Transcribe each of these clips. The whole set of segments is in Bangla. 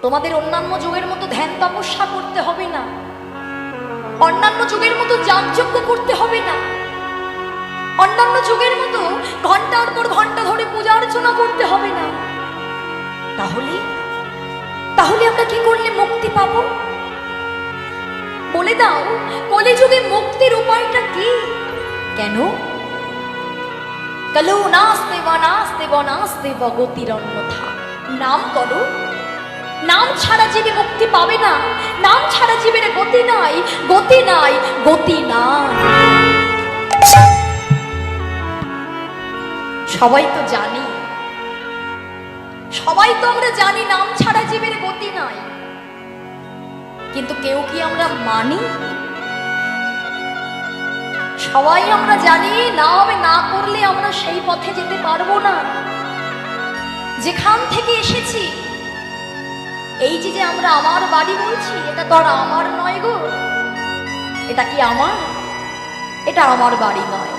তোমাদের অন্যান্য যুগের মতো ধ্যান তপস্যা করতে হবে না, অন্যান্য যুগের মতো যাগযজ্ঞ করতে হবে না, অন্যান্য যুগের মতো ঘন্টার পর ঘন্টা ধরে পূজা অর্চনা করতে হবে না। তাহলে তাহলে আমরা কি করলে মুক্তি পাবো? বলে দাও, কলিযুগে মুক্তির উপায়টা কি? কেন? কলো নাস্তে বনাস্তে বনাস্তে বগতির অন্যথা। নাম করো, নাম ছাড়া জীবে মুক্তি পাবে না, নাম ছাড়া জীবের গতি নাই, গতি নাই, গতি নাই। সবাই তো জানি, সবাই তো আমরা জানি নাম ছাড়া জীবের গতি নাই, কিন্তু কেউ কি আমরা মানি? সবাই আমরা জানি নাম না করলে আমরা সেই পথে যেতে পারবো না যেখান থেকে এসেছি। এই যে আমরা আমার বাড়ি বলছি, এটা তো আর আমার নয় গো। এটা কি আমার? এটা আমার বাড়ি নয়,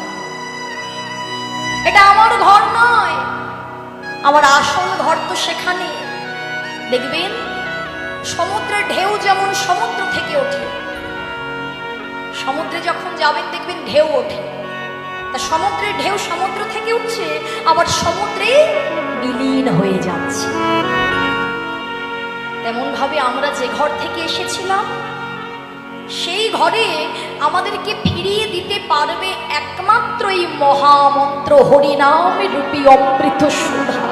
এটা আমার ঘর নয়। আমার আসল ঘর তো সেখানে। দেখবেন সমুদ্রের ঢেউ যেমন সমুদ্র থেকে ওঠে, সমুদ্রে যখন যাবেন দেখবেন ঢেউ ওঠে, তা সমুদ্রের ঢেউ সমুদ্র থেকে উঠছে, আবার সমুদ্রে বিলীন হয়ে যাচ্ছে। তেমন ভাবে আমরা যে ঘর থেকে এসেছিলাম সেই ঘরে আমাদেরকে ফিরিয়ে দিতে পারবে একমাত্র এই মহামন্ত্র হরিনাম রূপী অমৃত সুধা।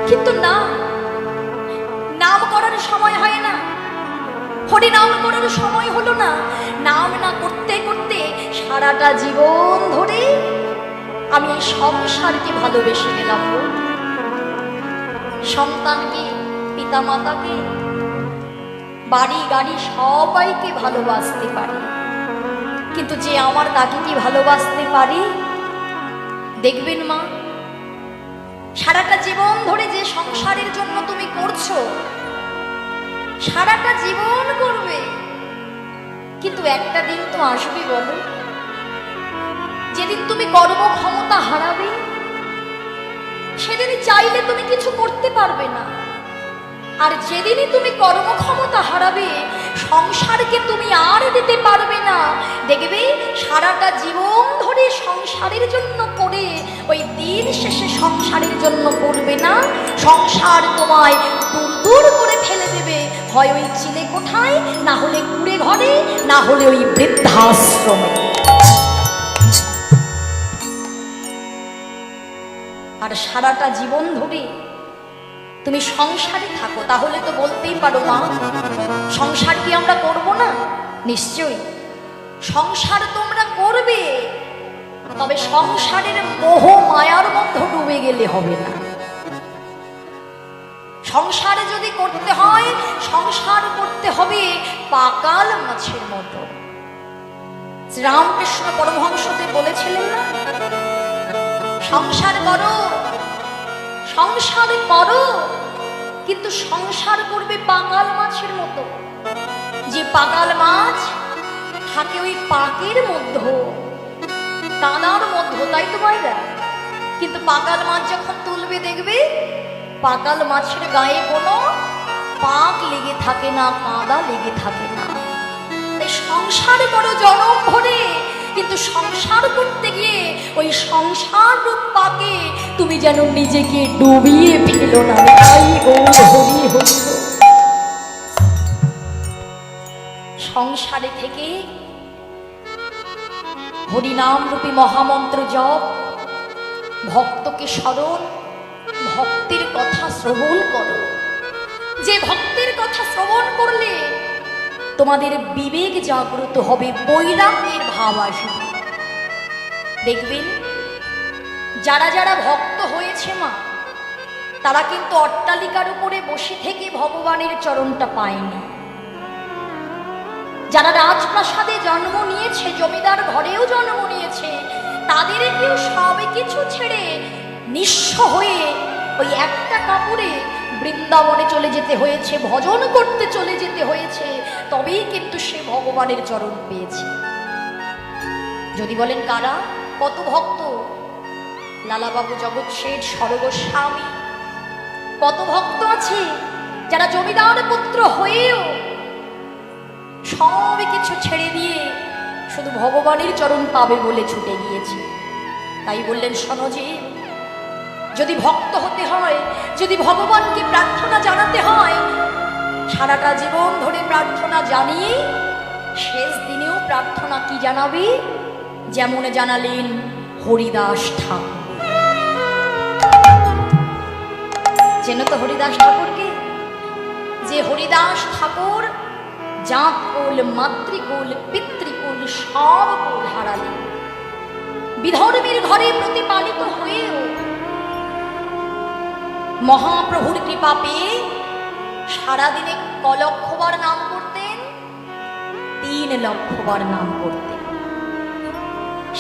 কিন্তু না, নাম করার সময় হয় না, হরিনাম করার সময় হলো না। নাম না করতে করতে সারাটা জীবন ধরে আমি এই সংসারকে ভালোবেসে গেলাম। সন্তানকে, পিতা মাতাকে, বাড়ি গাড়ি সবাইকে ভালোবাসতে পারি, কিন্তু যে আমার তাকে কি ভালোবাসতে পারি? দেখবেন মা, সারাটা জীবন ধরে যে সংসারের জন্য তুমি করছো, সারাটা জীবন করবে, কিন্তু একটা দিন তো আসবে বলো, যেদিন তুমি কর্মক্ষমতা হারাবে, সেদিন চাইলে তুমি কিছু করতে পারবে না। আর যেদিনই তুমি কর্মক্ষমতা হারাবে, সংসারকে তুমি আর দিতে পারবে না। দেখবে সারাটা জীবন ধরে সংসারের জন্য করে ওই দিন শেষে সংসারের জন্য করবে না, সংসার তোমায় দূর দূর করে ফেলে দেবে, হয় ওই চিলে কোঠায়, না হলে কুড়ে ঘরে, না হলে ওই বৃদ্ধাশ্রমে। আর সারাটা জীবন ধরে তুমি সংসারে থাকো, তাহলে তো বলতেই পারো মা, সংসার কি আমরা করব না? নিশ্চয়ই সংসার তোমরা করবে, তবে সংসারের মোহ মায়ার মধ্যে ডুবে গেলে হবে না। সংসারে যদি করতে হয়, সংসার করতে হবে পাকাল মাছের মতো। শ্রীরামকৃষ্ণ পরমহংসদেব বলেছিলেন না, সংসার করো, সংসার করো, কিন্তু সংসার করবে পাকাল মাছের মতো। যে পাকাল মাছ থাকে ওই পাকের মধ্যে, কাদার মধ্যে, তাই তো ভাইরা? কিন্তু পাকাল মাছ যখন তুলবে দেখবে পাকাল মাছের গায়ে কোনো পাক লেগে থাকে না, কাদা লেগে থাকে না। তাই সংসার করো জনম ভরে, কিন্তু সংসার করতে গিয়ে ওই সংসার রূপ পাকে তুমি যেন নিজেকে ডুবিয়ে ফেলো না। হরি হরি। সংসারে থেকে হরিনাম রূপী মহামন্ত্র জপ, ভক্তকে স্মরণ, ভক্তের কথা শ্রবণ করো। যে ভক্তের কথা শ্রবণ করলে তোমাদের বিবেক জাগ্রত হবে, বৈরাগ্যের ভাব আসবে। দেখবেন যারা যারা ভক্ত হয়েছে মা, তারা কিন্তু অট্টালিকার উপরে বসে থেকে ভগবানের চরণটা পায়নি। যারা রাজপ্রাসাদে জন্ম নিয়েছে, জমিদার ঘরেও জন্ম নিয়েছে, তাদেরকেও সব কিছু ছেড়ে নিঃস্ব হয়ে ওই একটা কাপড়ে বৃন্দাবনে চলে যেতে হয়েছে, ভজন করতে চলে যেতে হয়েছে, তবেই কিন্তু সে ভগবানের চরণ পেয়েছে। যদি বলেন কারা? কত ভক্ত, লালাবাবু জগৎ শেঠ, সরগোস্বামী, কত ভক্ত আছে, যারা জমিদার পুত্র হয়েও সব কিছু ছেড়ে দিয়ে শুধু ভগবানের চরণ পাবে বলে ছুটে গিয়েছে। তাই বললেন, শোনো যে যদি ভক্ত হতে হয়, যদি ভগবানকে প্রার্থনা জানাতে হয়, সারাটা জীবন ধরে প্রার্থনা জানিয়ে শেষ দিনেও প্রার্থনা কি জানাবে? যেমন জানালেন হরিদাস ঠাকুর। চেনো তো হরিদাস ঠাকুরকে? যে হরিদাস ঠাকুর জাতকুল, মাতৃকুল, পিতৃকুল সব কুল হারালেন, বিধর্মীর ঘরে প্রতিপালিত হয়েও মহাপ্রভুর কৃপা পেয়ে সারাদিনে ক লক্ষবার নাম করতেন? 3 লক্ষবার নাম করতেন।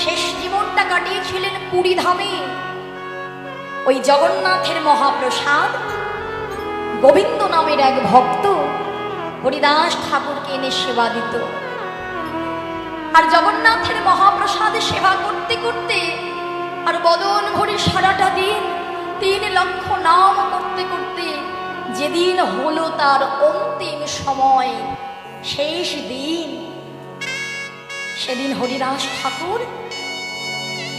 শেষ জীবনটা কাটিয়েছিলেন পুরী ধামে। ওই জগন্নাথের মহাপ্রসাদ গোবিন্দ নামের এক ভক্ত হরিদাস ঠাকুরকে এনে সেবা দিত। আর জগন্নাথের মহাপ্রসাদে সেবা করতে করতে আর বদন ভরে সারাটা দিন 3 লক্ষ নাম করতে করতে যেদিন হলো তার অন্তিম সময়, শেষ দিন, সেদিন হরিদাস ঠাকুর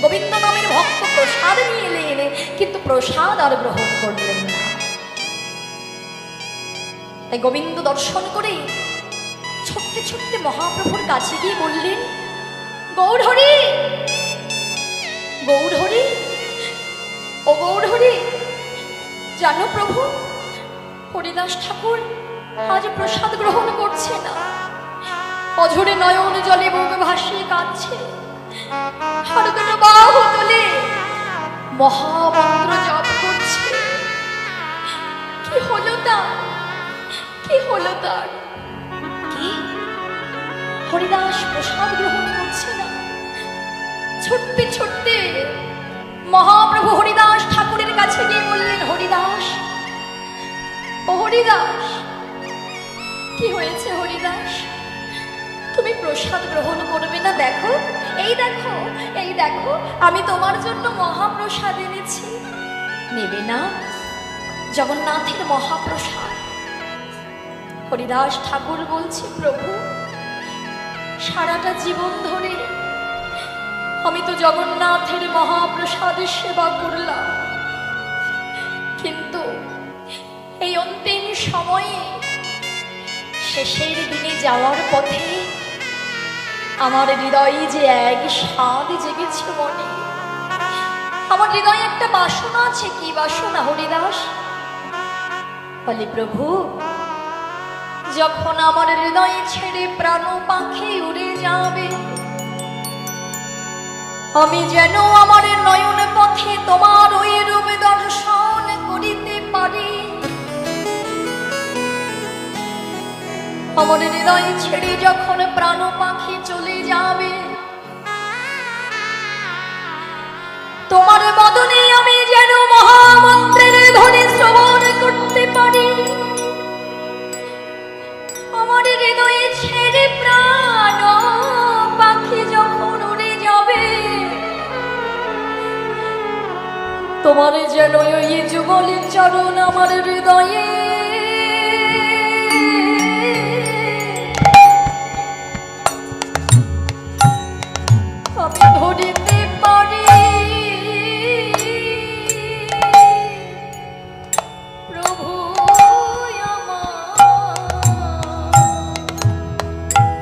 গোবিন্দ নামের ভক্ত প্রসাদ নিয়ে এলেন, কিন্তু প্রসাদ আর গ্রহণ করলেন না। তাই গোবিন্দ দর্শন করে ছুটতে ছুটতে মহাপ্রভুর কাছে গিয়ে বললেন, গৌরহরি, গৌরহরি, ও গৌরহরি, জানো প্রভু, হরিদাস ঠাকুর আজ প্রসাদ গ্রহণ করছে না, অঝরে নয়ন জলে বুক ভাসিয়ে কাঁদছে, আর দুটো বাহু তুলে মহামন্ত্র জপ করছে। কি হলো তার? কি হলো তার? কি হরিদাস প্রসাদ গ্রহণ করছে না? ছুটতে ছুটতে মহাপ্রভু হরিদাস ঠাকুরের কাছে গিয়ে বললেন, হরিদাস, ও হরিদাস, কি হয়েছে হরিদাস? তুমি প্রসাদ গ্রহণ করবে না? দেখো, এই দেখো, এই দেখো, আমি তোমার জন্য মহাপ্রসাদ এনেছি, নেবে না? জগন্নাথের মহাপ্রসাদ। হরিদাস ঠাকুর বলছে, প্রভু, সারাটা জীবন ধরে আমি তো জগন্নাথের মহাপ্রসাদের সেবা করলাম, কিন্তু এই অন্তিম সময়ে শেষের দিনে যাওয়ার পথে আমার হৃদয়ে যে এক স্বাদ জেগেছে মনে, আমার হৃদয়ে একটা বাসনা আছে। কি বাসনা হরিদাস? বলে, প্রভু, যখন আমার হৃদয় ছেড়ে প্রাণ পাখি উড়ে যাবে, আমি যেন আমার নয়ন পথে তোমার ওই রূপ দর্শন করিতে পারি। আমার হৃদয় ছেড়ে যখন প্রাণ পাখি চলে যাবে, তোমার বদনে আমি যেন মহামন্ত্রের ধ্বনি শ্রবণ করতে পারি। আমার হৃদয়ে ছেড়ে প্রাণ পাখি যখন উড়ে যাবে, তোমার যেন ওই যুগলের চরণ আমার হৃদয়ে আমি ধরিতে পারি। প্রভু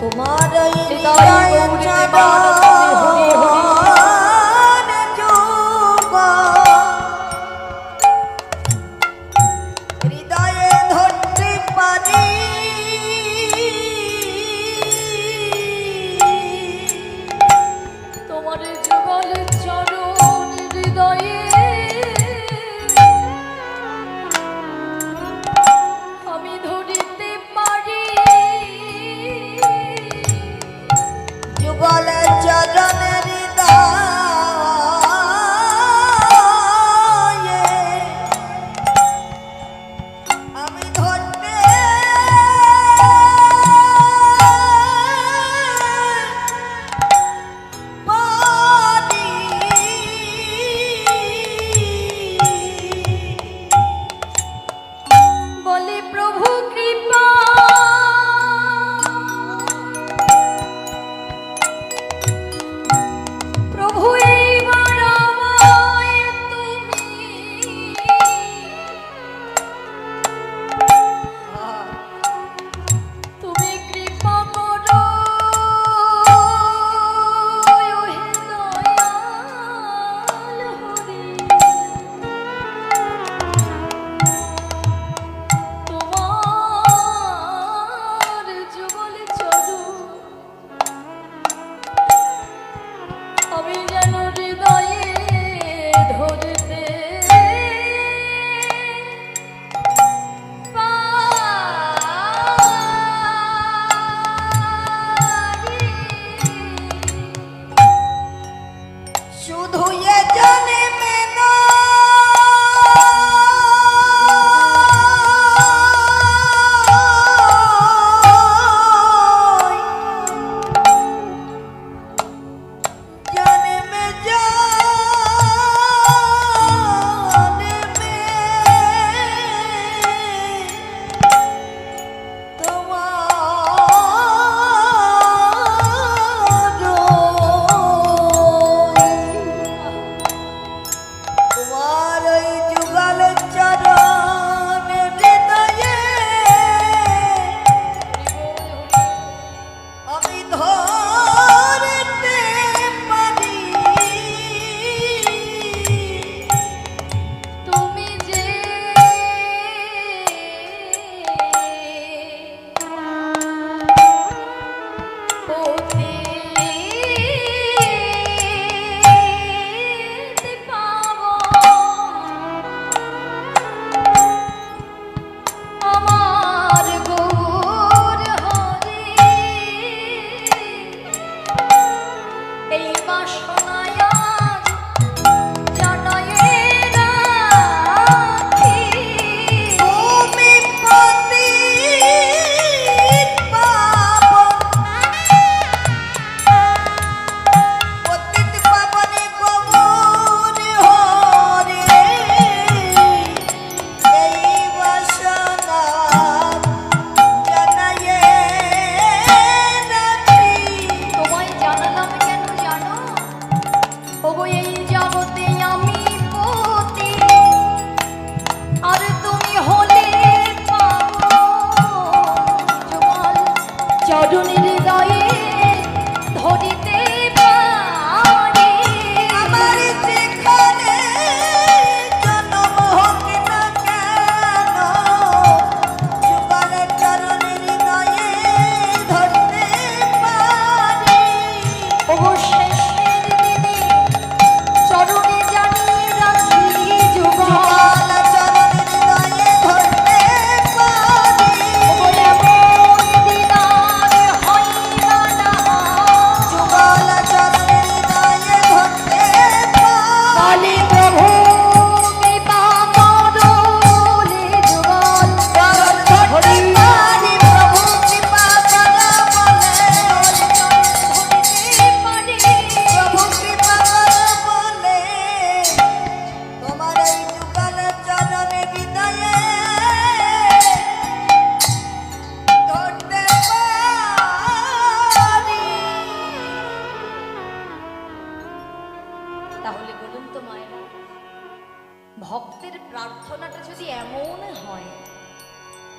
তোমার হৃদয়ে ধরতে পারি। তোমার যুগল চরণ হৃদয়ে আমি ধরিতে পারি। যুগল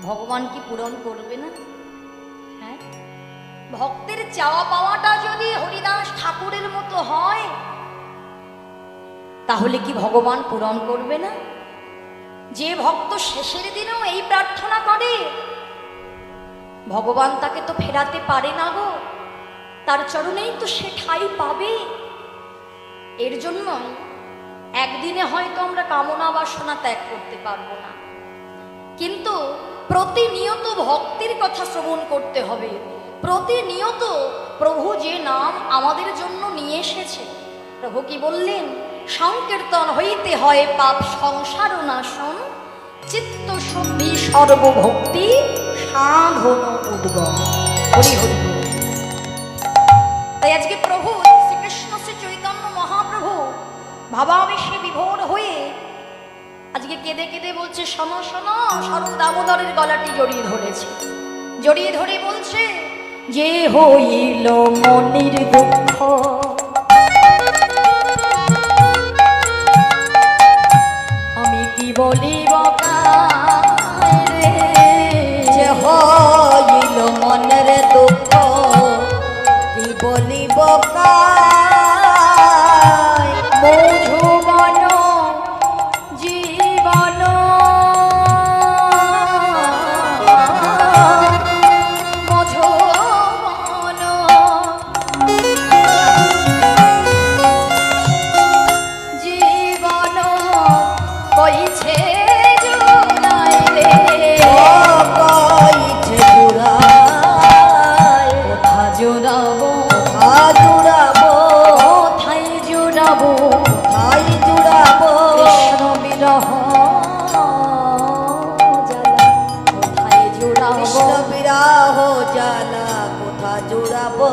ভগবান কি পূরণ করবে না? হ্যাঁ, ভক্তের চাওয়া পাওয়াটা যদি হরিদাস ঠাকুরের মতো হয় তাহলে কি ভগবান পূরণ করবে না? যে ভক্ত শেষের দিনেও এই প্রার্থনা করে, ভগবান তাকে তো ফেরাতে পারে না গো, তার চরণেই তো সে ঠাঁই পাবে। এর জন্য একদিনে হয়তো আমরা কামনা বাসনা ত্যাগ করতে পারবো না, কিন্তু প্রতিনিয়ত ভক্তির কথা শ্রবণ করতে হবে। প্রতিনিয়ত প্রভু যে নাম আমাদের জন্য নিয়ে এসেছে, প্রভু কি বললেন? সংকীর্তন হইতে হয় পাপ সংসার নাশন, চিত্ত শুদ্ধি সর্বভক্তি সাধন উদ্গম। হরি হরি। তাই আজকে প্রভু শ্রীকৃষ্ণ শ্রী চৈতন্য মহাপ্রভু ভাবাবেশে বিভোর হয়ে আজকে কেঁদে কেঁদে বলছে, শোনো শোনো, স্বরূপ দামোদরের গলাটি জড়িয়ে ধরেছে। জড়িয়ে ধরে বলছে, যে হইল মনির দুঃখ আমি কি বলিব কারে, যে হইল মনের দুঃখ কি বলিব কায়, মধুবন জীবন মধুবন জীবন কইছে জুড়াই রে, কইছে জুড়ায়, কোথা জুড়াবো জুড়াবো, কোথায় জুড়াবো, কোথায় জুড়াবো, কৃষ্ণ বিরহ জ্বালা কোথায় জুড়াবো, কৃষ্ণ বিরাহ জ্বালা কোথা জুড়াবো,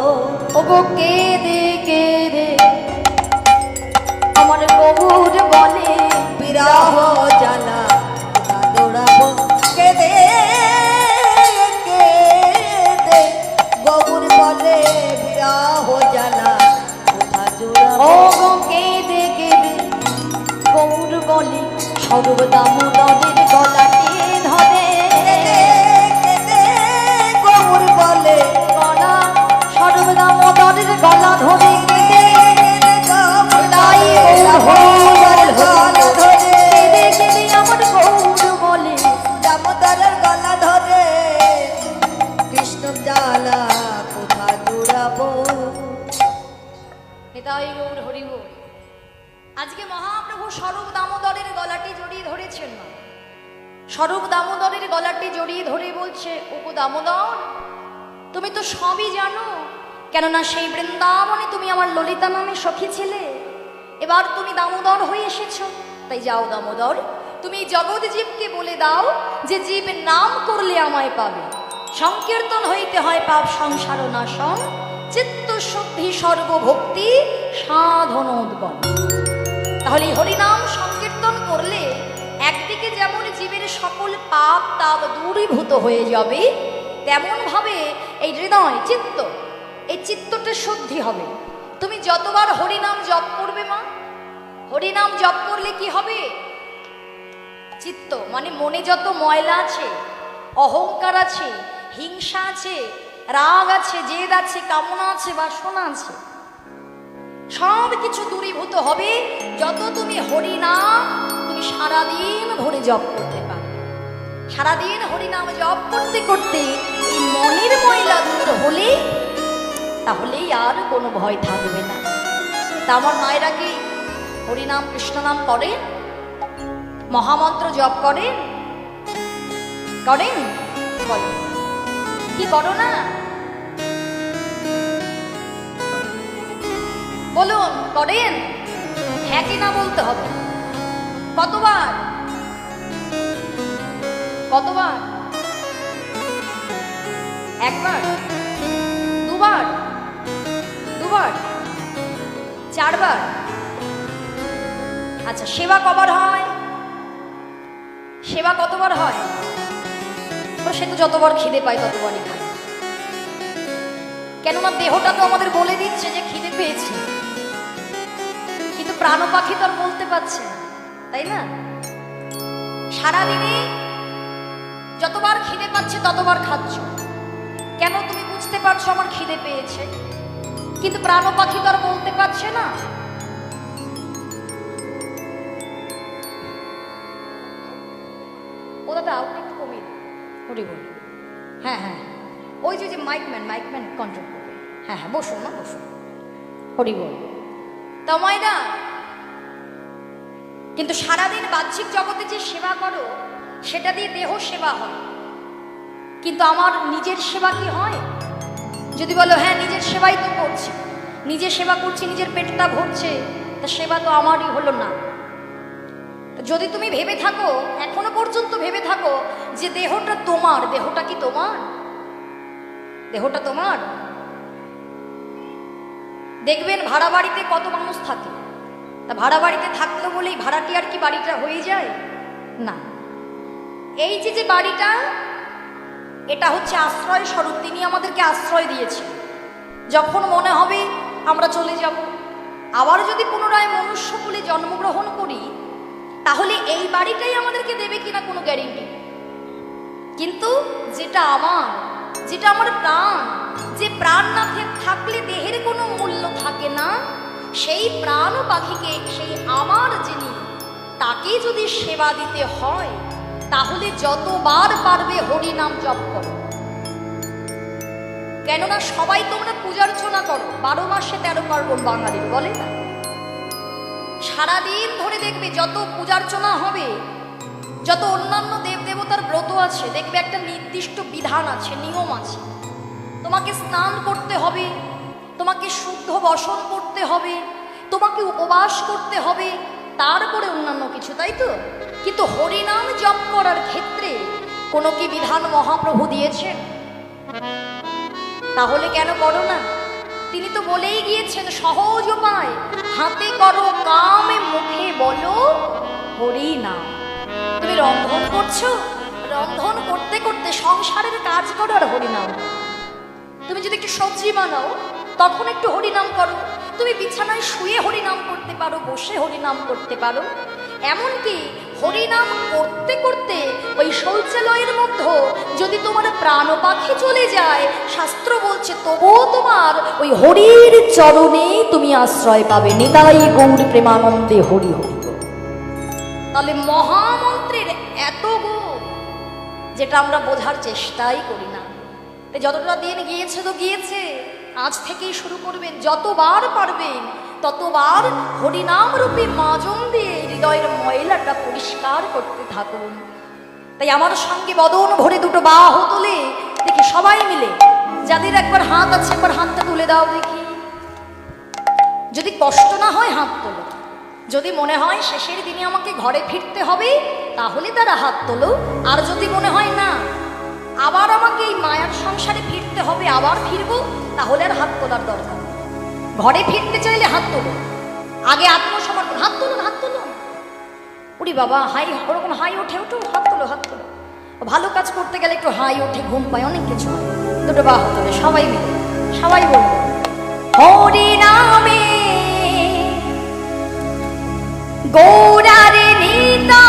ওগো কেঁদে কেঁদে আমার গৌর বলে, বিরাহ জ্বালা কোথা জুড়াবো, কেঁদে কেঁদে গৌর বলে বিরাহ জ্বালা কোথা জুড়াবো, ওগো কেঁদে কেঁদে গৌর বলে, স্বরূপ দামোদরের গলাটি ধরে, কেঁদে গৌর বলে গলা স্বরূপ দামোদরের গলা ধরে কেঁদে তাই দামোদরের গলা ধরে, কেঁদে কেঁদে আমার গৌর বলে, দামোদরের গলা ধরে কৃষ্ণ জ্বালা কোথা জুড়াবো। নিতাই গৌর হরি বল। আজকে মহাপ্রভু স্বরূপ দামোদরের গলাটি জড়িয়ে ধরেছেন না, স্বরূপ দামোদরের গলাটি জড়িয়ে ধরে বলছে, ওগো দামোদর, তুমি তো সবই জানো, কেননা সেই বৃন্দাবনে তুমি আমার ললিতা নামে সখী ছিলে, এবার তুমি দামোদর হয়ে এসেছ। তাই যাও দামোদর, তুমি জগৎ জীবকে বলে দাও যে জীব নাম করলে আমায় পাবে। সংকীর্তন হইতে হয় পাপ সংসার নাশন, চিত্ত শুদ্ধি সর্বভক্তি সাধন উদ্গম। তাহলে এই হরিনাম সংকীর্তন করলে একদিকে যেমন জীবের সকল পাপ তাপ দূরীভূত হয়ে যাবে, তেমন ভাবে এই হৃদয় চিত্ত, এই চিত্তটা শুদ্ধি হবে। তুমি যতবার হরিনাম জপ করবে মা, হরিনাম জপ করলে কি হবে? চিত্ত মানে মনে যত ময়লা আছে, অহংকার আছে, হিংসা আছে, রাগ আছে, জেদ আছে, কামনা আছে, বাসনা আছে, সব কিছু দূরীভূত হবে যত তুমি হরিনাম তুমি সারাদিন ভরে জপ করতে পারো। সারাদিন হরিনাম জপ করতে করতে এই মনের ময়লা দূর হলে তাহলেই আর কোনো ভয় থাকবে না। তা আমার মায়েরা কি হরিনাম কৃষ্ণ নাম করেন? মহামন্ত্র জপ করেন? করেন? বলো কি করো না? বলুন করেন? হ্যাঁ কি না বলতে হবে। কতবার? কতবার? একবার? দুবার? দুবার? চারবার? আচ্ছা, সেবা কবার হয়? সেবা কতবার হয়? তো সে তো যতবার খিদে পায় ততবারই খায়, কেননা দেহটা তো আমাদের বলে দিচ্ছে যে খিদে পেয়েছে, কিন্তু প্রাণ পাখি তো আর বলতে পারছে না, তাই না? সারাদিনে যতবার খিদে পাচ্ছে ততবার খাচ্ছ। কেন? তুমি বুঝতে পারছো আমার খিদে পেয়েছে, কিন্তু প্রাণ পাখি তো আর বলতে পারছে না। ও দাদা আউট একটু কমিয়ে দিন। হরি বল। হ্যাঁ হ্যাঁ, ওই যে মাইকম্যান কন্ট্রোল করবে। হ্যাঁ হ্যাঁ, বসুন না, বসুন। হরি বল। তমাইদা, কিন্তু সারাদিন বাহ্যিক জগতে যে সেবা করো সেটা দিয়ে দেহ সেবা হয়, কিন্তু আমার নিজের সেবা কি হয়? যদি বলো হ্যাঁ নিজের সেবাই তো করছি, নিজে সেবা করছি, নিজের পেটটা ভরছে, তা সেবা তো আমারই হলো না। যদি তুমি ভেবে থাকো, এখনো পর্যন্ত ভেবে থাকো যে দেহটা তোমার, দেহটা কি তোমার? দেহটা তোমার? দেখবেন ভাড়া বাড়িতে কত মানুষ থাকে, তা ভাড়া বাড়িতে থাকলো বলেই ভাড়াটিয়ার কি বাড়িটা হয়ে যায়? না। এই যে বাড়িটা, এটা হচ্ছে আশ্রয় স্বরূপ। তিনি আমাদেরকে আশ্রয় দিয়েছে। যখন মনে হবে আমরা চলে যাব, আবার যদি পুনরায় মনুষ্যকুলে জন্মগ্রহণ করি, তাহলে এই বাড়িটাই আমাদেরকে দেবে কিনা কোনো গ্যারেন্টি। কিন্তু যেটা আমার প্রাণ, যে প্রাণ না থাকলে দেহের কোনো মূল্য থাকে না, সেই প্রাণ পাখিকে, সেই আমার যিনি, তাকে যদি সেবা দিতে হয়, তাহলে যতবার পারবে হরি নাম জপ করো। কেননা সবাই তোমরা পূজার্চনা করো, 12 মাসে 13 পার্বণ বাঙালির বলে না। সারাদিন ধরে দেখবে যত পূজার্চনা হবে, যত অন্যান্য দেবদেবতার ব্রত আছে, দেখবে একটা নির্দিষ্ট বিধান আছে, নিয়ম আছে। তোমাকে স্নান করতে হবে, তোমাকে শুদ্ধ বসন করতে হবে, তোমাকে উপবাস করতে হবে, তারপরে অন্যান্য কিছু, তাই তো? কিন্তু হরিনাম জপ করার ক্ষেত্রে কোনো কি বিধান মহাপ্রভু দিয়েছেন? তাহলে কেন করো না? তিনি তো বলেই গিয়েছেন সহজ উপায়, হাতে করো কাম, মুখে বলো হরি নাম। তুমি রন্ধন করছো, রন্ধন করতে করতে সংসারের কাজ করো আর হরি নাম। তুমি যদি একটু সবজি বানাও, তখন একটু হরি নাম করো। তুমি বিছানায় শুয়ে হরি নাম করতে পারো, বসে হরি নাম করতে পারো। এমনকি হরিনাম করতে করতে ওই শৌচালয়ের মধ্যে যদি তোমার প্রাণ পাখি চলে যায়, শাস্ত্র বলছে তবুও তোমার ওই হরির চরণে তুমি আশ্রয় পাবে। নিতাই গৌর প্রেমানন্দে হরি হরি। তাহলে মহামন্ত্রের এত গুণ, যেটা আমরা বোঝার চেষ্টাই করি না। যতটা দিন গিয়েছে তো গিয়েছে, আজ থেকেই শুরু করবেন, যতবার পারবেন ততবার হরিনাম রূপে মাজন দিয়ে হৃদয়ের ময়লাটা পরিষ্কার করতে থাকুন। তাই আমার সঙ্গে বদন ভরে দুটো বাহু তুলে দেখি সবাই মিলে, যাদের একবার হাত আছে একবার হাতটা তুলে দাও দেখি। যদি কষ্ট না হয় হাত তোলো, যদি মনে হয় শেষের দিনে আমাকে ঘরে ফিরতে হবে, তাহলে তারা হাত তোলো। আর যদি মনে হয় না আবার আমাকে এই মায়ার সংসারে ফিরতে হবে, আবার ফিরবো, তাহলে আর হাত তোলার দরকার। ঘরে ফিরতে চাইলে হাত তোলো, আগে আত্মসমর্পণ। হাত তুলুন, হাত তুলুন। উরি বাবা, হাই ওরকম হাই ওঠে, ওঠো, হাত তোলো, হাত তোলো। ভালো কাজ করতে গেলে একটু হাই ওঠে, ঘুম পায়, অনেক কিছু হয়। দুটো বাহু তোলে সবাই মিলে, সবাই বলবো হরি নামে গৌরারে নিতা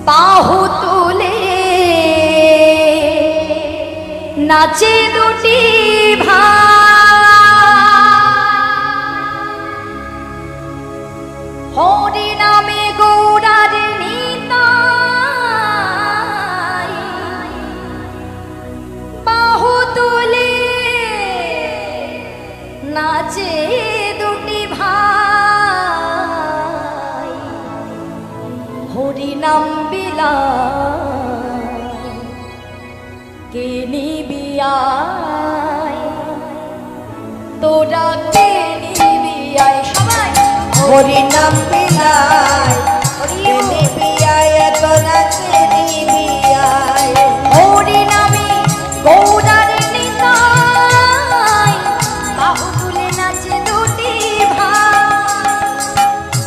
বাহু তুলে নাচে দুটি ভাই। হরি নামে গৌরার নিতাই বাহু তুলে নাচে দুটি ভাই। হরি নাম বিলায় কে নিবি আয়, তোরা কে নিবি আয়। সবাই হরি নাম বিলায় কে নিবি আয়, তোরা কে নিবি আয়। হরি নামে গৌরার নিতাই বাহু তুলে নাচে দুটি ভাই।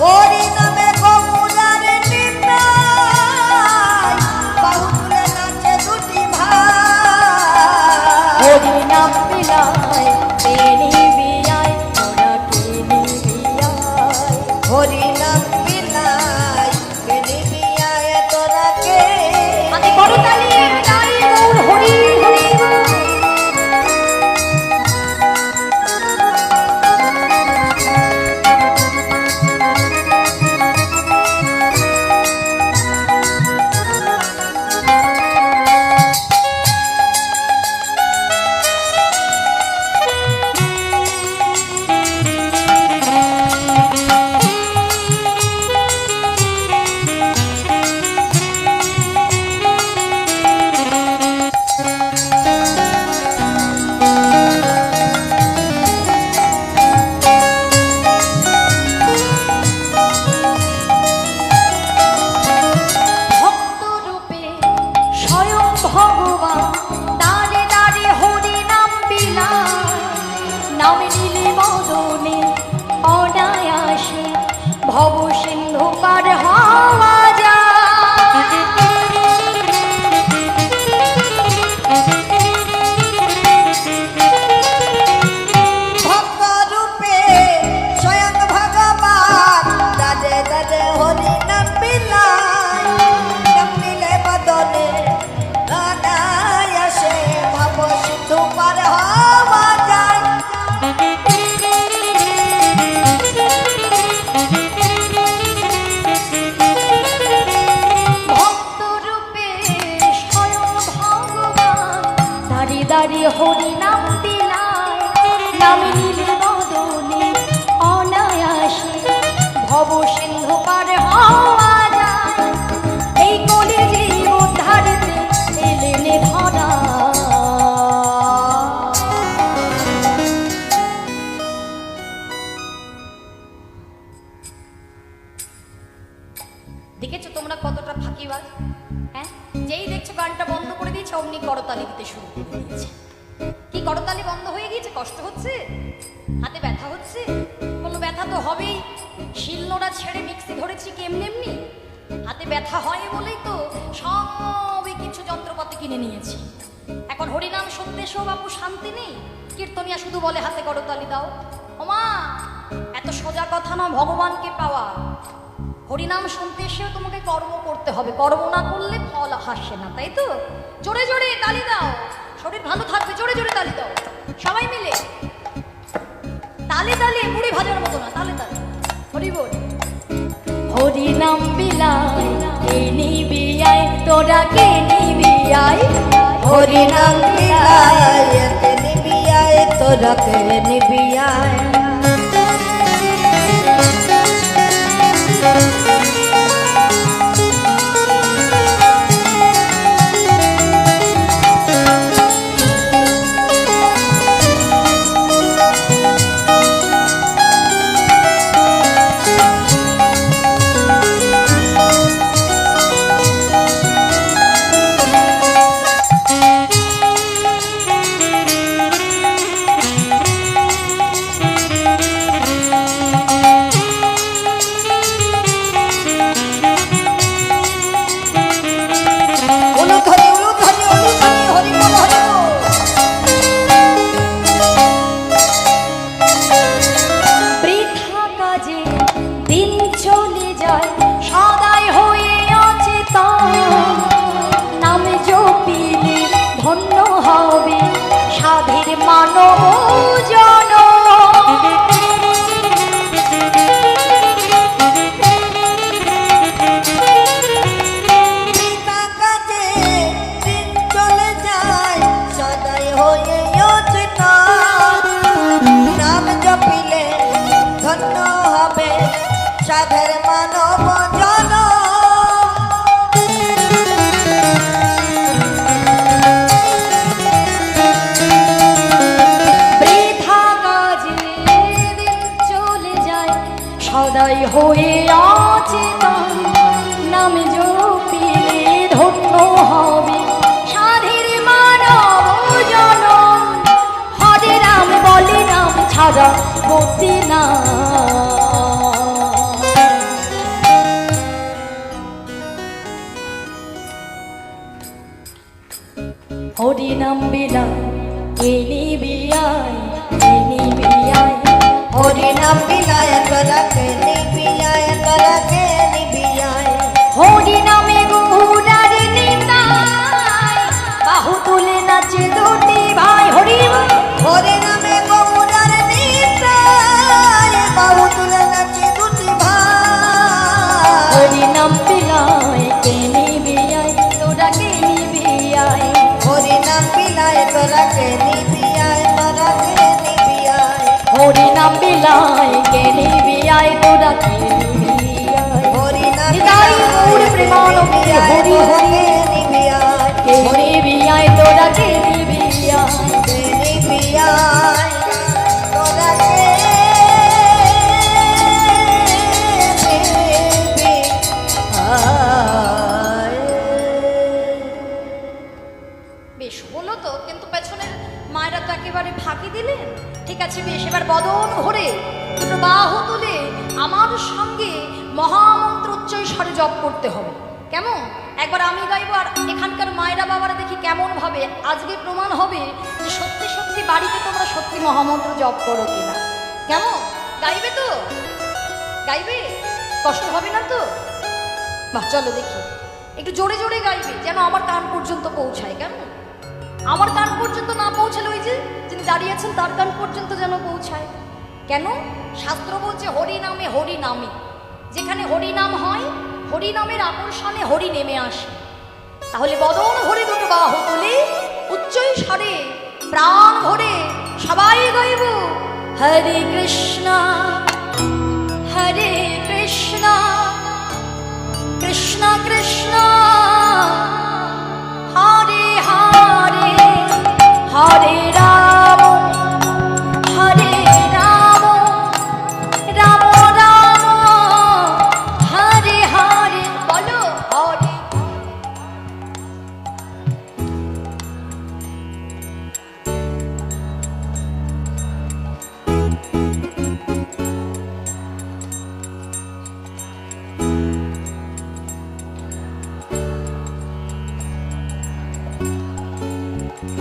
হরি নামে গৌরার নিতাই বাহু তুলে নাচে দুটি ভাই। হরি নাম বিলায় কে নিবি আয়, তোরা কে নিবি আয়। বিলাই কে নিবি আয় তোরা কে হাতে করতালি গাই গৌর হরি হরি ভক্ত রূপে স্বয়ং ভগবান দাঁড়ে দাঁড়ে হরি নাম বিলায় নামে নিলে মদনে অনায়াসে ভব সিন্ধু পার হওয়া যায় ভক্ত রূপে স্বয়ং ভগবান দাদে দাদে হরি নাম বিলাই নাম নিলে বদনে অনায়াসে ভব সিন্ধু পার হওয়া যায় ভক্ত রূপে স্বয়ং ভগবান দাঁড়িয়ে দাঁড়িয়ে হরি নাম বিলায় নামে নিলে বদনে অনায়াসে ভব সিন্ধু পার হওয়া যায় এই কলি জীব উদ্ধারিতে এলেনে ধরা দেখেছো তোমরা কতটা ফাঁকিবাজ হ্যাঁ যেই দেখছো গানটা বন্ধ করে দিয়েছে অমনি করতালি দিতে শুরু করে দিয়েছে কি করতালি বন্ধ হয়ে গিয়েছে কষ্ট হচ্ছে হাতে ব্যথা হচ্ছে কোনো ব্যথা তো হবেই শিলনোড়া ছেড়ে মিক্সি ধরেছি কেমনি হাতে ব্যথা হয় বলেই তো সবই কিছু যন্ত্রপাতি কিনে নিয়েছি এখন হরিনাম শুনতে এসেও বাপু শান্তি নেই কীর্তনিয়া শুধু বলে হাতে করতালি দাও ওমা এত সোজা কথা না ভগবানকে পাওয়া হরিনাম শুনতে এসেও তোমাকে কর্ম করতে হবে কর্ম না করলে ফল আসে না তাই তো জোরে জোরে তালি দাও শরীর ভালো থাকবে জোরে জোরে তালি দাও সবাই মিলে তালে তালে মুড়ি ভাজার মতো না তালে তালে হরি বল হরি নাম বিলাই কে নিবি আয় তোরা কে নিবি আয় হরি নাম বিলাই কে নিবি আয় তোরা কে নিবি আয় মানব জন পিতা কাজে দিন চলে যায় সদাই হয়ে অচেতন নাম জপিলে ধন্য হবে সাধের মানব জন সদাই হয়ে অচেতন নাম জপিলে ধন্য হবে সাধের মানব জনম হরে রাম বলে রাম ছাড়া গতি না হরি নাম বিনা এনি বিয়াই এনি বিয়াই হরি নাম বিনায় তোরা কে নিবি আয় তোরা কে নিবি নাম বিলায় কে নিবি আয় তোরা কে নিবি আয় হরি নাম বিলায় তোরা কে নিবি আয় তোরা কে নিবি আয় হরি নাম বিলায় কে নিবি আয় তোরা কে নিবি আয় হরি নাম নিতাই গৌর প্রেমানন্দে হরি হরি নিবি আয় কে নিবি আয় তোরা কে নিবি আয় কে নিবি আয় তোরা কে নিবি আয়। বেশ হলো তো, কিন্তু পেছনের মায়েরা তো একেবারে ফাঁকি দিলেন। ঠিক আছে বেশ, এবার বদন ভরে দুটো বাহু তুলে আমার সঙ্গে মহামন্ত্র উচ্চস্বরে জপ করতে হবে। কেমন? একবার আমি গাইবো আর এখানকার মায়েরা বাবারা দেখি কেমন ভাবে। আজকে প্রমাণ হবে যে সত্যি সত্যি বাড়িতে তোমরা সত্যি মহামন্ত্র জপ করো কিনা। কেমন? গাইবে তো? গাইবে? কষ্ট হবে না তো? বাহ, চলো দেখি একটু জোরে জোরে গাইবে, যেন আমার কান পর্যন্ত পৌঁছায়। কেমন? আমার কান পর্যন্ত না পৌঁছালে ওই যে যিনি দাঁড়িয়ে আছেন তার কান পর্যন্ত যেন পৌঁছায়। কেন? শাস্ত্র বলছে হরি নামে হরি নামে, যেখানে হরি নাম হয় হরি নামের আকর্ষণে হরি নেমে আসে। তাহলে বদন ভরে দুটো বাহু তুলে উচ্চই স্বরে প্রাণ ভরে সবাই গাইব হরে কৃষ্ণ হরে কৃষ্ণ কৃষ্ণ কৃষ্ণ হরে হরে হরে রাম হরে রাম রাম রাম হরে হরে। বলো হরে।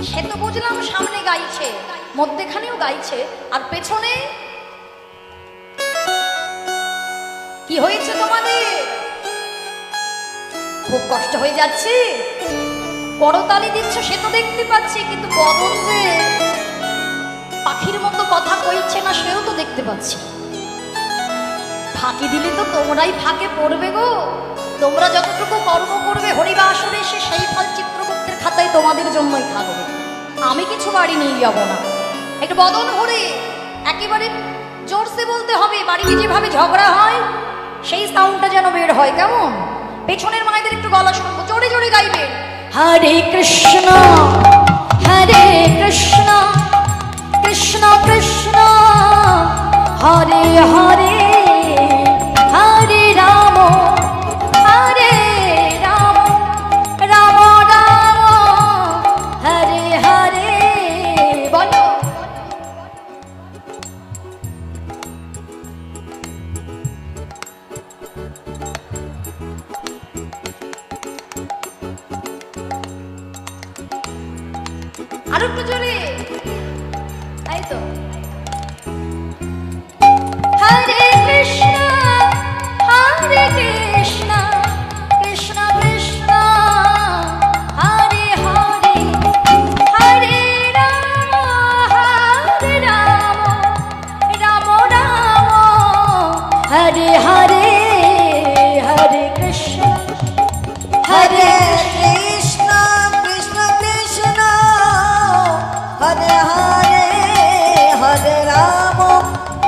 সে তো বুঝলাম সামনে গাইছে, মধ্যেখানেও গাইছে, আর পেছনে কি হয়েছে তোমাদের? খুব কষ্ট হয়ে যাচ্ছে। করতালি দিচ্ছ সে তো দেখতে পাচ্ছি, কিন্তু বদন যে পাখির মতো কথা কইছে না সেও তো দেখতে পাচ্ছি। ফাঁকি দিলে তো তোমরাই ফাঁকে পড়বে গো। তোমরা যতটুকু কর্ম করবে হরিবাসরে এসে সেই ফল চিত্রগুপ্তের খাতায় তোমাদের জন্যই থাকবে। আমি কিছু বাড়ি নিয়ে যাব না। একটু বদন ভরে একেবারে জোরসে বলতে হবে, বাড়িতে যেভাবে ঝগড়া হয় সেই সাউন্ডটা যেন বের হয়। কেমন? পেছনের মায়েদের একটু গলা শুনবো, জোরে জোরে গাইবে হরে কৃষ্ণ হরে কৃষ্ণ কৃষ্ণ কৃষ্ণ হরে হরে হরে রাম হরে রাম রাম রাম হরে হরে। বলো আর একটু জোরে। তাই তো হরে কৃষ্ণ হরে কৃষ্ণ কৃষ্ণ কৃষ্ণ হরে হরে হরে রাম হরে রাম রাম রাম হরে হরে হরে কৃষ্ণ হরে কৃষ্ণ কৃষ্ণ কৃষ্ণ হরে হরে হরে রাম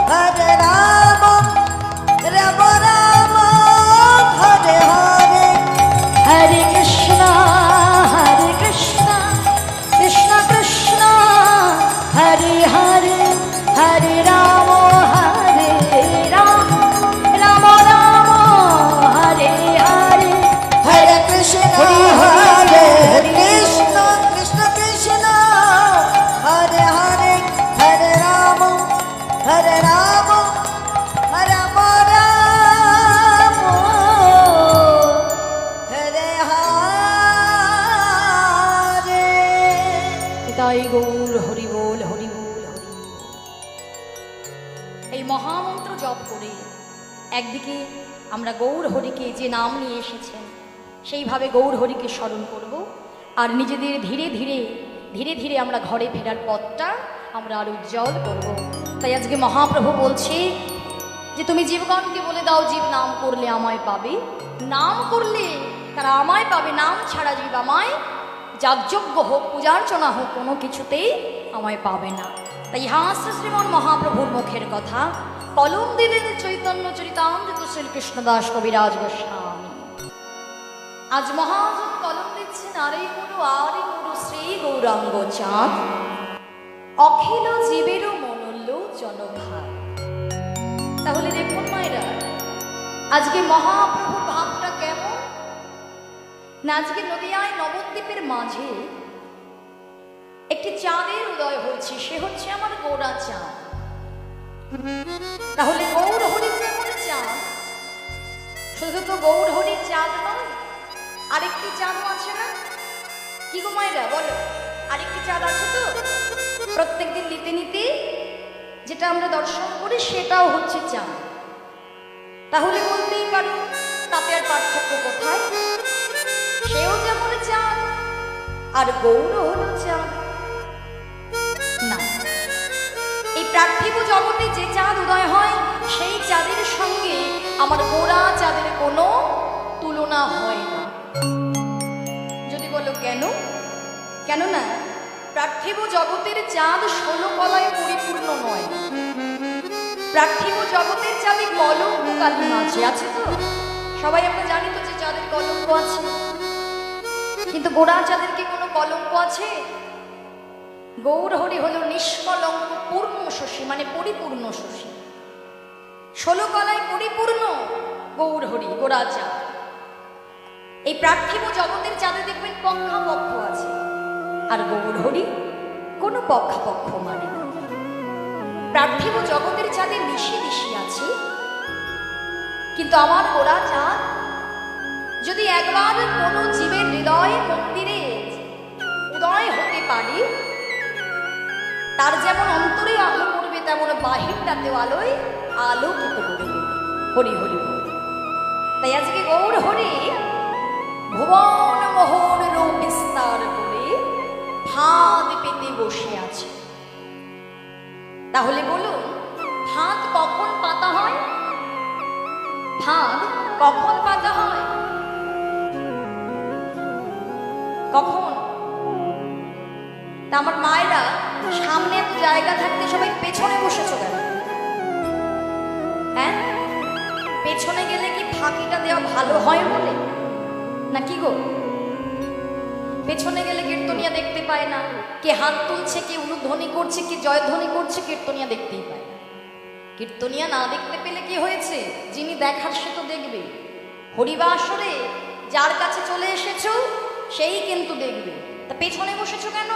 হরে রাম রাম রাম হরে হরে হরে কৃষ্ণ কৃষ্ণ কৃষ্ণ হরে হরে হরে রাম রাম রাম রাম হরে হরে হরে কৃষ্ণ হরে কৃষ্ণ কৃষ্ণ কৃষ্ণ হরে হরে হরে রাম হরে রাম রাম রাম হরে হরে। তাই গৌর হরি বল হরি বল হরি। এই মহামন্ত্র জপ করে একদিকে আমরা গৌর হরিকে যে নাম নিয়ে এসেছেন সেইভাবে গৌর হরিকে স্মরণ করব, আর নিজেদের ধীরে ধীরে ধীরে ধীরে আমরা ঘরে ফেরার পথটা আমরা আর উজ্জ্বল করব। তাই আজকে মহাপ্রভু বলছে যে তুমি জীবগণকে বলে দাও জীব নাম করলে আমায় পাবে, নাম করলে তারা আমায় পাবে, নাম ছাড়া জীব আমায় যাগযজ্ঞ হোক পূজার্চনা হোক কোনো কিছুতেই আমায় পাবে না। তাই ইহা শ্রীমন মহাপ্রভুর মুখের কথা, কলম দিলেন চৈতন্য চরিতামৃত শ্রীকৃষ্ণ দাস কবিরাজ গোস্বামী। আজ মহাজন কলম দিচ্ছেন আরে মুরু শ্রী গৌরাঙ্গ চাঁদ, অখিল জীবেরও মনল্য জনভার। তাহলে দেখুন মায়েরা, আজকে মহাপ্রভুর ভাবটা কেমন না, আজকে নদিয়ায় নবদ্বীপের মাঝে একটি চাঁদের উদয় হচ্ছে, সে হচ্ছে আমার গোরা চাঁদ। তাহলে গৌর হরি যেমন চাঁদ, শুধু তো গৌর হরির চাঁদ নয়, আরেকটি চাঁদ আছে না? কি গো মায়েরা বলো, আরেকটি চাঁদ আছে তো? প্রত্যেকদিন নিতে নিতে যেটা আমরা দর্শন করি সেটাও হচ্ছে চাঁদ। তাহলে বলতেই পারো তাতে আর পার্থক্য কোথায়? সেও যেমন চাঁদ আর গৌর হলো চাঁদ না। এই পার্থিব জগতে যে চাঁদ উদয় হয় সেই চাঁদের সঙ্গে আমার গোরা চাঁদের কোনো তুলনা হয় না। যদি বলো কেন? কেননা পার্থিব জগতের চাঁদ 16 কলায় পরিপূর্ণ নয়। পার্থিব জগতের চাঁদে কলঙ্ক কালিমা আছে তো? সবাই আমরা জানি তো যে চাঁদের কলঙ্ক আছে, কিন্তু গোরা চাঁদের কি কোনো কলঙ্ক আছে? গৌর হরি হলো নিষ্কলঙ্ক পূর্ণ শশী, মানে পরিপূর্ণ শশী। 16 কলায় পরিপূর্ণ গৌর হরি গোরা চাঁদ। এই পার্থিব জগতের চাঁদে দেখবেন পক্ষাপক্ষ আছে, আর গৌর হরি কোনো পক্ষাপক্ষ মানে না। পার্থিব জগতের চাঁদে নিশি নিশি আছে, কিন্তু আমার গোরা চাঁদ যদি একবার কোনো জীবের হৃদয় মন্দিরে উদয় হতে পারে, তার যেমন অন্তরে আলো করবে তেমন বাহিরটাতেও আলোয় আলোকিত করবে। হরি হরি বল। তাই আজকে গৌর হরি ভুবন মোহন রূপ বিস্তার করে ফাঁদ পেতে বসে আছে। তাহলে বলুন, ফাঁদ কখন পাতা হয়? ফাঁদ কখন পাতা হয়? কখন? তা আমার মায়েরা সামনে এত জায়গা থাকতে সবাই পেছনে বসেছ কেন? হ্যাঁ, পেছনে গেলে কি ফাঁকিটা দেওয়া ভালো হয় বলে না কি গো? পেছনে গেলে কীর্তনিয়া দেখতে পায় না, কে হাত তুলছে, কে উলুধ্বনি করছে, কে জয়ধ্বনি করছে, কীর্তনিয়া দেখতেই পায় না। কীর্তনিয়া না দেখতে পেলে কি হয়েছে? যিনি দেখার সে তো দেখবে। হরিবাসরে যার কাছে চলে এসেছো সেই কিন্তু দেখবে। তা পেছনে বসেছো কেন?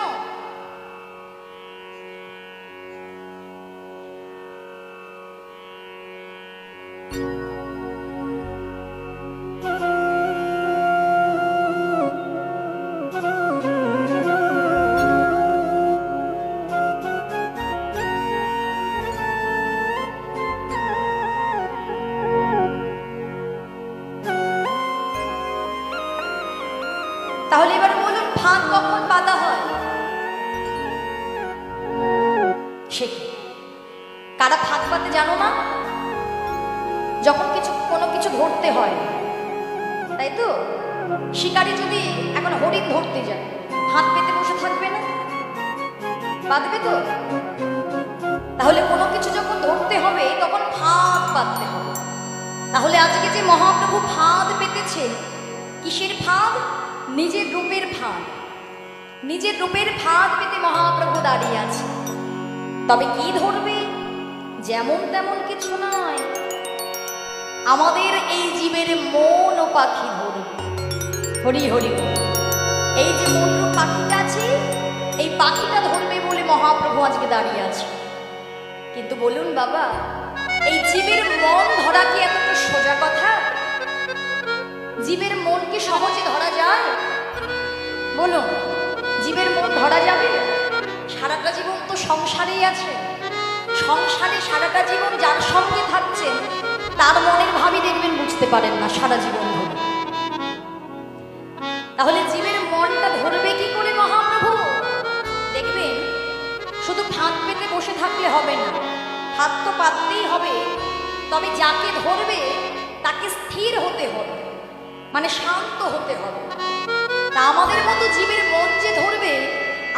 তাহলে এবার বলুন, ফাঁদ কখন পাতা হয়? সে কি কারা ফাঁদ পাতে জানো না? যখন কোনো কিছু ধরতে হয়, তাই তো? শিকারী যদি এখন হরিণ ধরতে যায়, হাত পেতে বসে থাকবে না? বাঁধবে তো। তাহলে কোনো কিছু যখন ধরতে হবে তখন ফাঁদ পাততে হবে। তাহলে আজকে যে মহাপ্রভু ফাঁদ পেতেছে, কিসের ফাঁদ? নিজের রূপের ফাঁদ। নিজের রূপের ফাঁদ পেতে মহাপ্রভু দাঁড়িয়ে আছে। তবে কি ধরবে? যেমন তেমন কিছু নয়, আমাদের এই জীবের মন ও পাখি ধরবে। হরি হরি। এই যে মনরূপ পাখিটা আছে, এই পাখিটা ধরবে বলে মহাপ্রভু আজকে দাঁড়িয়ে আছে। কিন্তু বলুন বাবা, এই জীবের মন ধরা কি এতটা সোজা কথা? জীবের মন কি সহজে ধরা যায়? বলুন, জীবের মন ধরা যাবে? সারাটা জীবন তো সংসারেই আছে। সংসারে সারাটা জীবন যার সঙ্গে থাকছেন তার মনের ভাবই দেখবেন বুঝতে পারেন না সারা জীবন ধরে। তাহলে জীবের মনটা ধরবে কি করে মহাপ্রভু? দেখবেন শুধু ফাঁদ পেতে বসে থাকলে হবে না, ফাঁদ তো পাততেই হবে, তবে যাকে ধরবে তাকে স্থির হতে হবে, মানে শান্ত হতে হবে। তা আমাদের মতো জীবের মন যে ধরবে,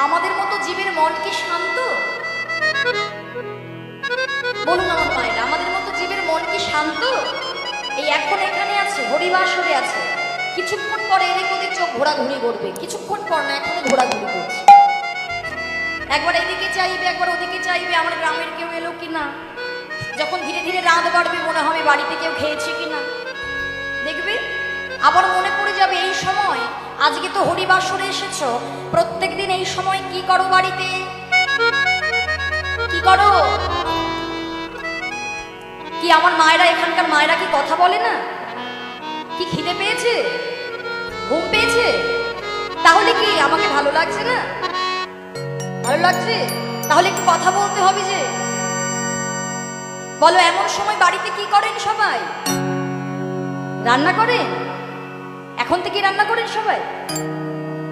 আমাদের মতো জীবের মন কি শান্ত? বলুন আমার মায়েরা, আমাদের মতো জীবের মন কি শান্ত? এই এখন এখানে আছে, হরিবাসরে আছে, কিছুক্ষণ পরে এদিক ওদিক চোখ ঘোরাঘুরি করবে, কিছুক্ষণ পর না এখনো ঘোরাঘুরি করছে, একবার এদিকে চাইবে একবার ওদিকে চাইবে, আমার গ্রামের কেউ এলো কিনা। যখন ধীরে ধীরে রাত বাড়বে মনে হবে বাড়িতে কেউ খেয়েছে কিনা, দেখবে আবার মনে পড়ে যাবে এই সময়, আজকে তো হরিবাসরে এসেছো, প্রত্যেকদিন এই সময় কি করো বাড়িতে, কি করো? কি আমার মায়েরা, এখানকার মায়েরা কি কথা বলে না? কি খিদে পেয়েছে, ঘুম পেয়েছে? তাহলে কি আমাকে ভালো লাগছে না? ভালো লাগছে? তাহলে একটু কথা বলতে হবে যে, বলো এমন সময় বাড়িতে কি করেন সবাই? রান্না করেন? এখন থেকে রান্না করেন সবাই?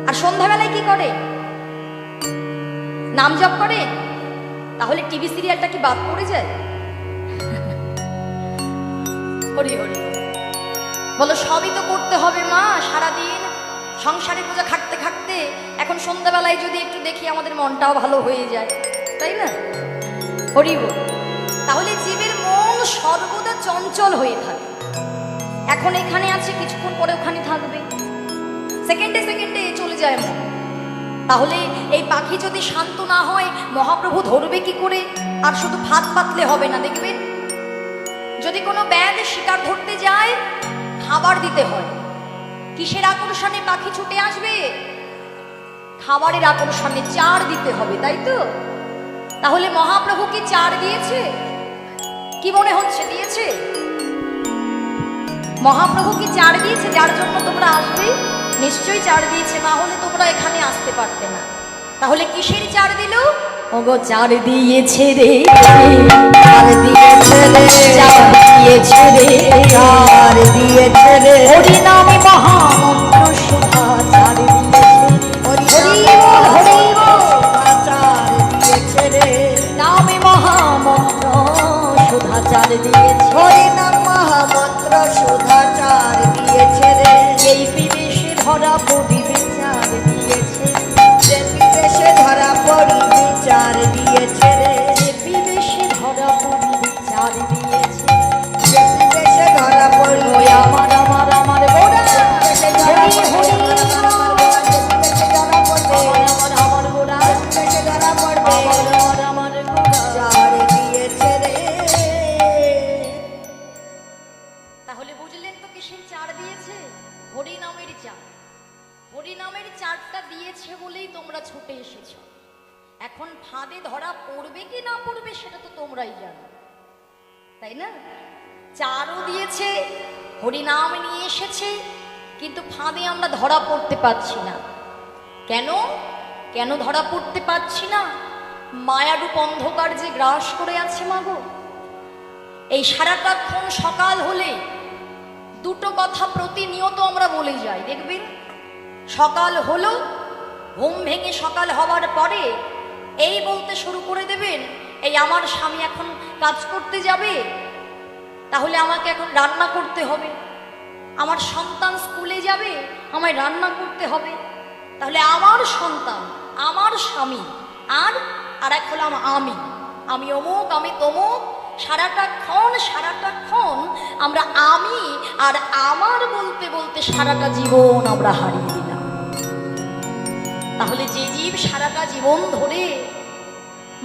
আর সন্ধ্যাবেলায় কি করে? নাম জপ করেন? তাহলে টিভি সিরিয়ালটা কি বাদ পড়ে যায়? হরি হরি বলো, সবই তো করতে হবে মা, সারাদিন সংসারে পূজা খাটতে খাটতে এখন সন্ধ্যাবেলায় যদি একটু দেখি আমাদের মনটাও ভালো হয়ে যায়, তাই না? হরি বল। তাহলে জীবের মন সর্বদা চঞ্চল হয়ে থাকে, এখন এখানে আছে কিছুক্ষণ পরে ওখানে থাকবে, সেকেন্ডে সেকেন্ডে চলে যায় মন। তাহলে এই পাখি যদি শান্ত না হয় মহাপ্রভু ধরবে কি করে? আর শুধু ফাঁদ পাতলে হবে না, দেখবেন যদি কোনো ব্যাঙ শিকার ধরতে যায় খাবার দিতে হয়। কিসের আকর্ষণে পাখি ছুটে আসবে? খাবারের আকর্ষণে চার দিতে হবে, তাই তো? তাহলে মহাপ্রভু কি চার দিয়েছে? কি মনে হচ্ছে দিয়েছে? মহাপ্রভু কি চার দিয়েছে যার জন্য তোমরা আসবে? নিশ্চয়ই চার দিয়েছে, না হলে তোমরা এখানে আসতে পারতে না। তাহলে কিসের চার দিল? ওগো চার দিয়েছে রে, চার দিয়েছে রে, চার দিয়েছে রে, চার দিয়েছে রে, হরি নামে মহামন্ত্র সুধা চার দিয়েছে, হরি বল হরি বল, চার দিয়েছে রে, নামে মহামন্ত্র সুধা চার দিয়েছে, হরি নাম মহামন্ত্র সুধা চার দিয়েছে রে, এই বিদেশে ধরা পড়িবে চার দিয়েছে, যে বিদেশে ধরা পড়িবে চার দিয়েছে রে, যে বিদেশে ধরা পড়িবে চার দিয়েছে, যে বিদেশে ধরা ওই পড়িবে আমার আমার আমার গোড়া, হরি হরি বল, আমার আমার গোড়া, আমার গোড়া। তাহলে বুঝলেন তো কিসের চার দিয়েছে? হরি নামের চার। হরি নামের চারটা দিয়েছে বলেই তোমরা ছুটে এসেছ। এখন ফাঁদে ধরা পড়বে কি না পড়বে সেটা তো তোমরাই জানো, তাই না? চারও দিয়েছে, হরিনাম নিয়ে এসেছে, কিন্তু ফাঁদে আমরা ধরা পড়তে পারছি না। কেন? কেন ধরা পড়তে পারছি না? মায়ারূপ অন্ধকার যে গ্রাস করে আছে মাগো। এই সারাটাক্ষণ সকাল হলে দুটো কথা প্রতিনিয়ত আমরা বলে যাই, দেখবেন সকাল হলো, ঘুম ভেঙে সকাল হওয়ার পরে এই বলতে শুরু করে দেবেন, এই আমার স্বামী এখন কাজ করতে যাবে, তাহলে আমাকে এখন রান্না করতে হবে। আমার সন্তান স্কুলে যাবে, আমায় রান্না করতে হবে। তাহলে আমার সন্তান, আমার স্বামী, আর এক হলাম আমি অমুক, আমি তমুক। সারাটাক্ষণ আমরা আমি আর আমার বলতে বলতে সারাটা জীবন আমরা হারিয়ে দিলাম। তাহলে যে জীব সারাটা জীবন ধরে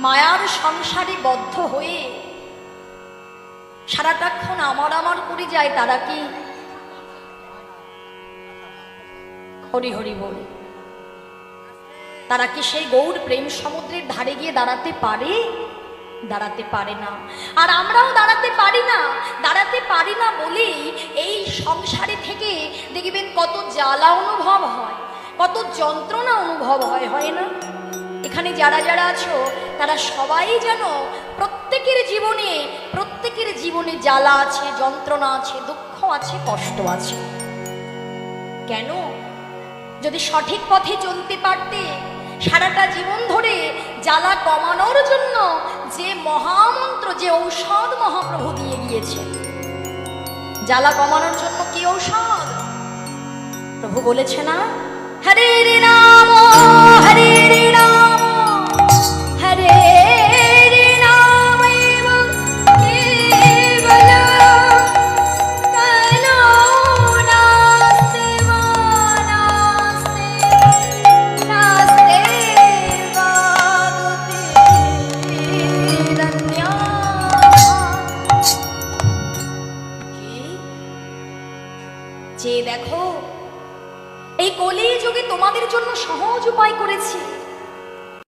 মায়ার সংসারে বদ্ধ হয়ে সারাটাক্ষণ আমার আমার করে যায়, তারা কি হরি হরি বলে, তারা কি সেই গৌর প্রেম সমুদ্রের ধারে গিয়ে দাঁড়াতে পারে? দাঁড়াতে পারে না। আর আমরাও দাঁড়াতে পারি না বলেই এই সংসারে থেকে দেখবেন কত জ্বালা অনুভব হয়, কত যন্ত্রণা অনুভব হয়, হয় না? এখানে যারা যারা আছো তারা সবাই যেন প্রত্যেকের জীবনে জ্বালা আছে, যন্ত্রণা আছে, দুঃখ আছে, কষ্ট আছে। কেন? যদি সঠিক পথে চলতে পারতে, সারাটা জীবন ধরে জ্বালা কমানোর জন্য যে মহামন্ত্র, যে ঔষধ মহাপ্রভু দিয়ে গিয়েছেন। জ্বালা কমানোর জন্য কি ঔষধ? প্রভু বলেছে না, হরে নাম হরে নাম হরে নাম যে দেখো এই কলি যুগে তোমাদের জন্য সহজ উপায় করেছি।